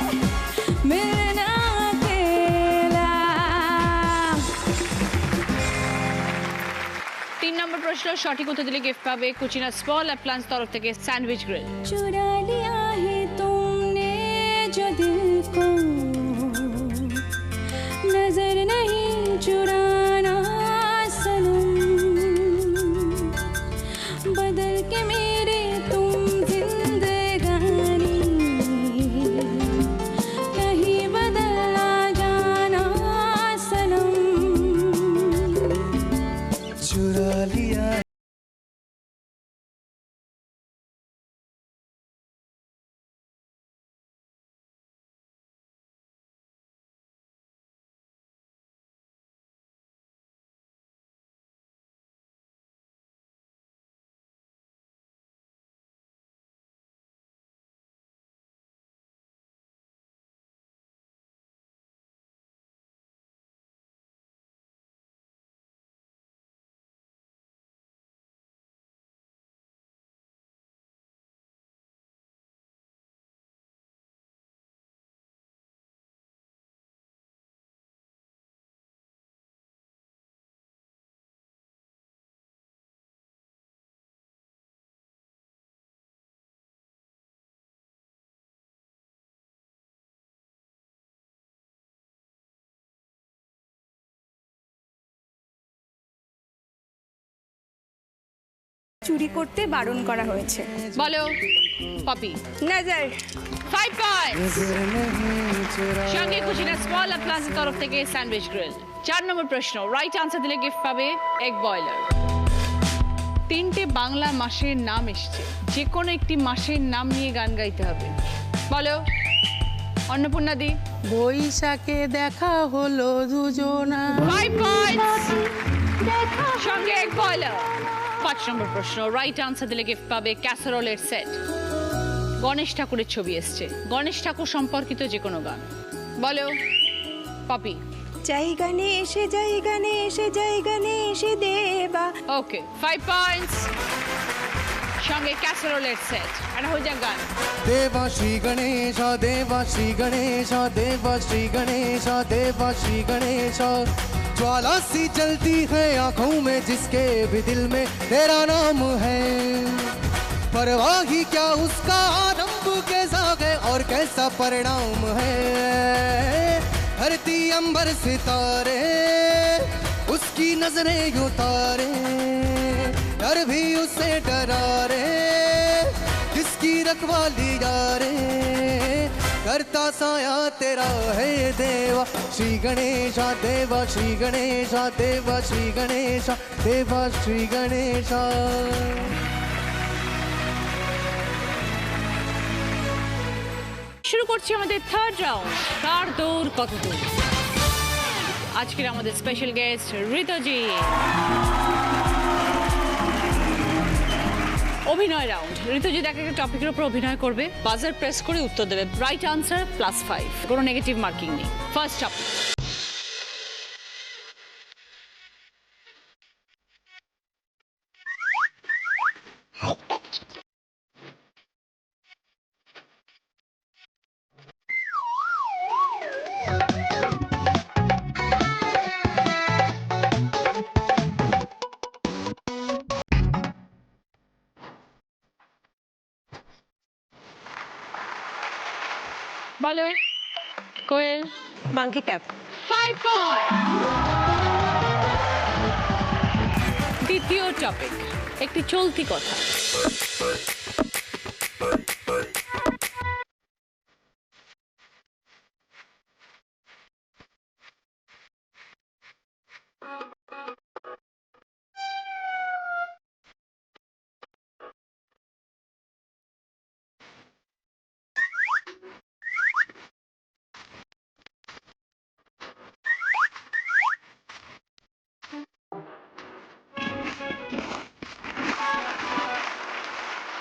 मिलना अकेला। 3 নম্বর প্রশ্ন সঠিক উত্তর দিলে গিফট পাবে কুচিনা স্মল অ্যাপ্লায়েন্স তরফ থেকে স্যান্ডউইচ গ্রিল। चुरा लिया है तुमने जो दिल को, नजर नहीं चुराना सनम, बदल के मेरे तुम जिंदगानी, कहीं बदल ना जाना सनम। चुरा लिया চুরি করতে বারণ করা হয়েছে। বলো পপি। নজর। 5 পয়েন্ট। সঙ্গে কুচিনা স্মল অ্যাপ্লায়েন্স তরফ থেকে স্যান্ডউইচ গ্রিল। 4 নম্বর প্রশ্ন রাইট আনসার দিলে গিফট পাবে এগ বয়লার। 3টে বাংলা মাসের নাম এসছে, যে কোনো একটি মাসের নাম নিয়ে গান গাইতে হবে। বলো অন্নপূর্ণা দি। বৈশাখে দেখা হলো দুজনা। 5 পয়েন্টস। সঙ্গে এগ বয়লার। 5 নম্বর প্রশ্ন রাইট আনসার দিলে গিফট পাবে ক্যাসারোলের সেট। গণেশ ঠাকুরের ছবি এসছে, গণেশ ঠাকুর সম্পর্কিত যে কোনো গান। বলো পপি। জায়গানে এসে জায়গানে এসে জায়গানে এসে দেবা। ওকে 5 পয়েন্টস। সঙ্গে ক্যাসারোলের সেট। এটা হয়ে যাক গান। देवा श्री गणेश देवा श्री गणेश देवा श्री गणेश देवा श्री गणेश, ज्वाला सी जलती है आंखों में जिसके भी दिल में तेरा नाम है, परवाह ही क्या उसका आरंभ कैसा है और कैसा परिणाम है, धरती अंबर सितारे उसकी नजरें उतारे, डर भी उसे डरा रे किसकी रखवाली जा रे, करता साया तेरा है देवा श्री गणेशा देवा श्री गणेशा देवा श्री गणेशा देवा श्री गणेशा। শুরু করছি আমাদের থার্ড রাউন্ড, কার দৌড় কত দূর। আজকের আমাদের স্পেশাল গেস্ট ঋতুজি। অভিনয় রাউন্ড। ঋতুজি দেখা একটা টপিকের উপর অভিনয় করবে, বাজার প্রেস করে উত্তর দেবে। রাইট আনসার +5, কোনো নেগেটিভ মার্কিং নেই। First topic. বলো কোয়েল। Monkey cap. 5 পয়েন্ট। দ্বিতীয় টপিক, একটি চলতি কথা।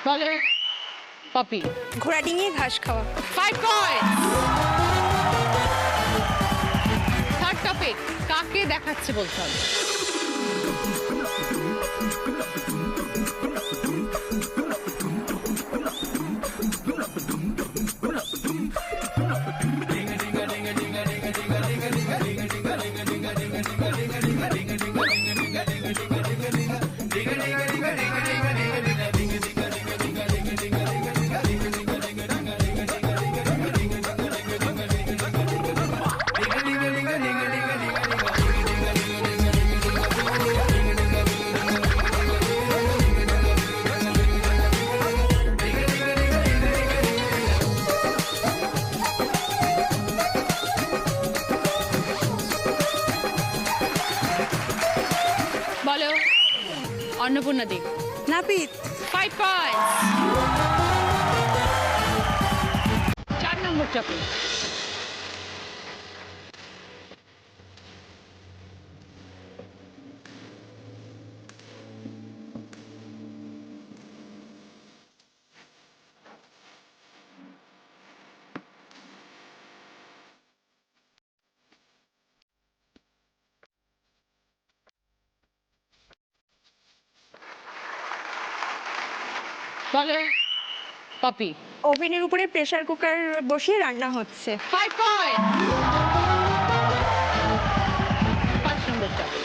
বলো পপি। ঘোড়া ডিঙিয়ে ঘাস খাওয়া। 5 পয়েন্টস। থার্ড টপিক, কাকে দেখাচ্ছে বলতে হবে। বলো অন্নপূর্ণা দি। নাপিত। 5 পয়েন্টস। 4 নম্বর টপিক, বলো পপি। ওভেনের উপরে প্রেসার কুকার বসিয়ে রান্না হচ্ছে। 5 পয়েন্টস। 5 নম্বর টপিক,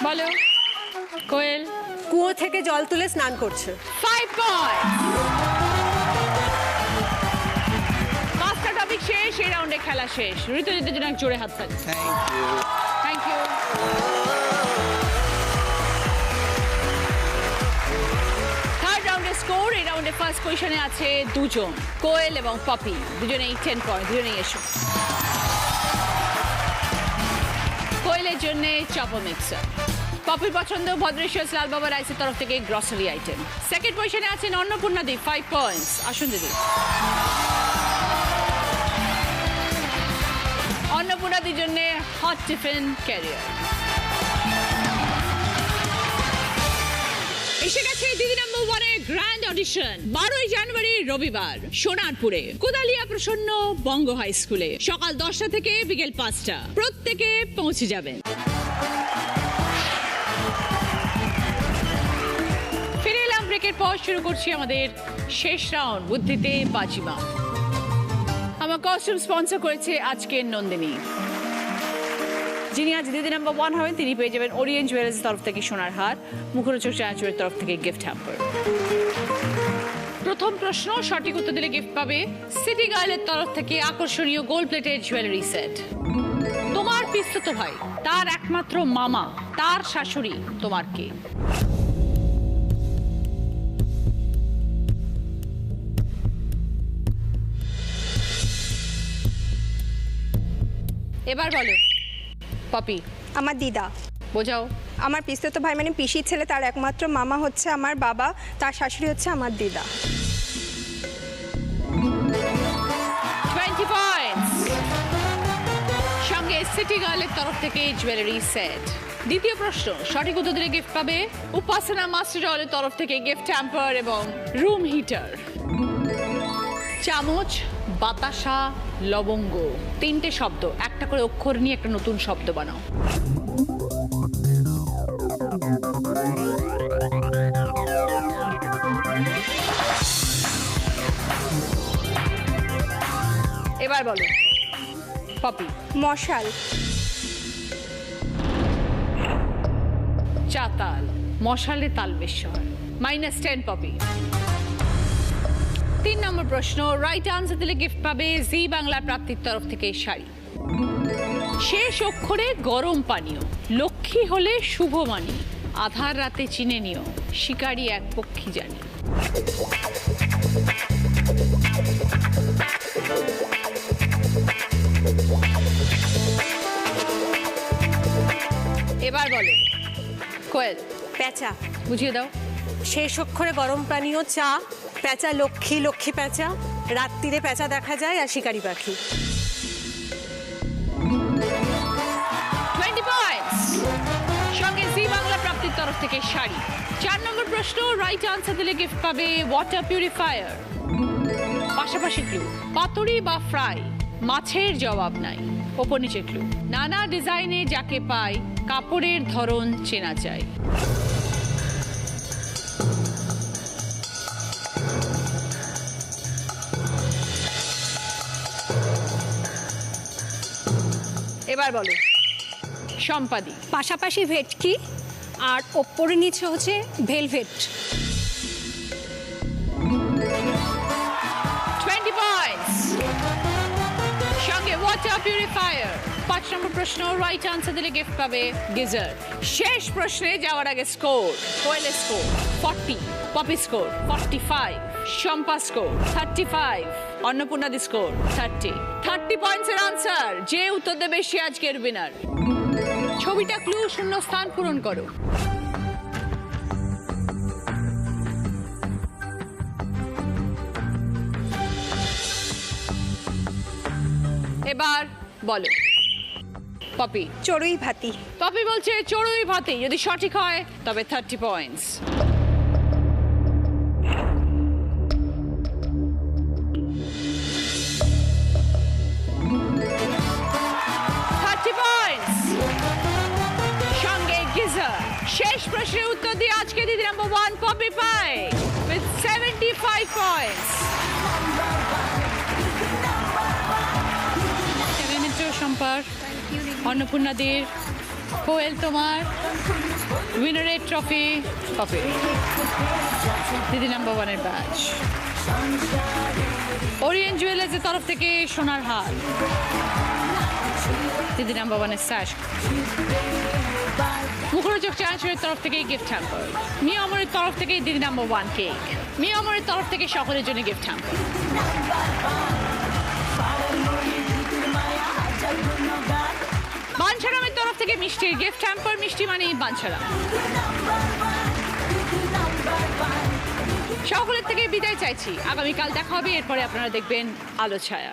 বলো কোয়েল। কুয়ো থেকে জল তুলে স্নান করছে। 5 পয়েন্টস। 5টা টপিক শেষ, এই রাউন্ডে খেলা শেষ। ঋতুজিতের জন্য জোরে হাত থাক। Thank you. থার্ড রাউন্ডের স্কোর, এই রাউন্ডে ফার্স্ট পজিশনে আছে দুজন, কোয়েল এবং পপি। দুজনেই 10 পয়েন্ট, দুজনেই এসো। কোয়েলের জন্য চপো মিক্সার, পপির পছন্দ ভদ্রেশ্বর লাল বাবা রাইসের তরফ থেকে গ্রসারি আইটেম। সেকেন্ড পজিশনে আছেন অন্নপূর্ণা দি, 5 পয়েন্টস। আসুন দিদি। অন্নপূর্ণা দির জন্য হট টিফিন ক্যারিয়ার। এসে গেছে দিদি নাম্বার 1 এর গ্র্যান্ড অডিশন। 12ই জানুয়ারি রবিবার সোনারপুরে কোদালিয়া প্রসন্ন বঙ্গ হাই স্কুলে সকাল 10টা থেকে বিকেল 5টা। প্রত্যেকে পৌঁছে যাবেন। ফিরে এলাম ব্রেকের পর, শুরু করছি আমাদের শেষ রাউন্ড, বুদ্ধিতে বাজিমা। আমার কস্টিউম স্পন্সর করেছে আজকের নন্দিনী। যিনি আজ দিদি নাম্বার 1 হবেন তিনি পেয়ে যাবেন ওরিয়েন্ট জুয়েলার্সের তরফ থেকে সোনার হার, মুখরোচক চানাচুরের তরফ থেকে গিফট হ্যাম্পার। প্রথম প্রশ্ন সঠিক উত্তর দিলে গিফট পাবে সিটি গার্লের তরফ থেকে আকর্ষণীয় গোল্ড প্লেটেড জুয়েলারি সেট। তোমার পিস্তত ভাই, তার একমাত্র মামা, তার শাশুড়ি তোমার কে? এবার বলো পপি। আমার দিদা। বোঝাও। আমার পিস্তত ভাই মানে পিসির ছেলে, তার একমাত্র মামা হচ্ছে আমার বাবা, তার শাশুড়ি হচ্ছে আমার দিদা। 20 পয়েন্টস। সঙ্গে সিটি গার্লের তরফ থেকে জুয়েলারি সেট। দ্বিতীয় প্রশ্ন সঠিক উত্তর দিলে গিফট পাবে উপাসনা মাস্টার জলের তরফ থেকে গিফট হ্যাম্পার এবং রুম হিটার। চামচ, বাতাসা, লবঙ্গ, তিনটে শব্দ, একটা করে অক্ষর নিয়ে একটা নতুন শব্দ বানাও। এবার বলো পপি। মশাল। চাতাল, মশালে তাল বেশ হয়। -10 পপি। 3 নম্বর প্রশ্ন রাইট আনসার দিলে গিফট পাবে জি বাংলা প্রাপ্তির তরফ থেকে শাড়ি। শেষ অক্ষরে গরম পানীয়, লক্ষ্মী হলে শুভ মানি, আধার রাতে চিনে নিও, শিকারী এক পক্ষী জানি। এবার বলো কোয়েল। প্যাঁচা। বুঝিয়ে দাও। শেষ অক্ষরে গরম পানীয়, চা, প্যাঁচা লক্ষ্মী, লক্ষ্মী প্যাঁচা, রাত্রিরে প্যাঁচা দেখা যায় আর শিকারি পাখি। 20 পয়েন্টস, সঙ্গে জি বাংলা প্রাপ্তির তরফ থেকে শাড়ি। 4 নম্বর প্রশ্ন রাইট আনসার দিলে গিফট পাবে ওয়াটার পিউরিফায়ার। পাশাপাশি ক্লু পাতুরি বা ফ্রাই, মাছের জবাব নাই, ওপর নিচে ক্লু নানা ডিজাইনে যাকে পাই, কাপড়ের ধরন চেনা যায়। এবার বলো সম্পাদি। পাশাপাশি ভেটকি আর ওপরে নিচে হচ্ছে ভেলভেট। 20 পয়েন্টস, সঙ্গে ওয়াটার পিউরিফায়ার। 5 নম্বর প্রশ্ন রাইট আনসার দিলে গিফট পাবে গিজার। শেষ প্রশ্নে যাওয়ার আগে স্কোর। কোয়েলের score 40, Popy score 45, Shampa score 35, অন্নপূর্ণাদি স্কোর 30 পয়েন্টসের আনসার। যে উত্তর দেবে সে আজকের উইনার। ছবিটা ক্লু শূন্য স্থান পূরণ করো। এবার বলো পপি। চড়ুই ভাতি। পপি বলছে চড়ুই ভাতি, যদি সঠিক হয় তবে 30 পয়েন্টস। সঙ্গে গিজার। শেষ প্রশ্নের উত্তর দিয়ে আজকে দিদি নাম্বার 1 পপি পায় with 75 পয়েন্টস। সম্পার, অন্নপূর্ণাদের, কোয়েল তোমার, উইনারের ট্রফি পপি। দিদি নাম্বার 1 এর ব্যাচ। ওরিয়েন্ট জুয়েলার্সের তরফ থেকে সোনার হার, দিদি নাম্বার 1 এর স্যাশ। মুখরোচক চ্যানেলের তরফ থেকে গিফট হ্যাম্পার। মিয়া অমরের তরফ থেকে দিদি নাম্বার 1 কেক। মিয়া অমরের তরফ থেকে সকলের জন্য গিফট হ্যাম্পার। বাঞ্ছারামের তরফ থেকে মিষ্টির গিফট হ্যাম্পার। মিষ্টি মানে বাঞ্ছারাম। সকলের থেকে বিদায় চাইছি, আগামীকাল দেখা হবে। এরপরে আপনারা দেখবেন আলো ছায়া।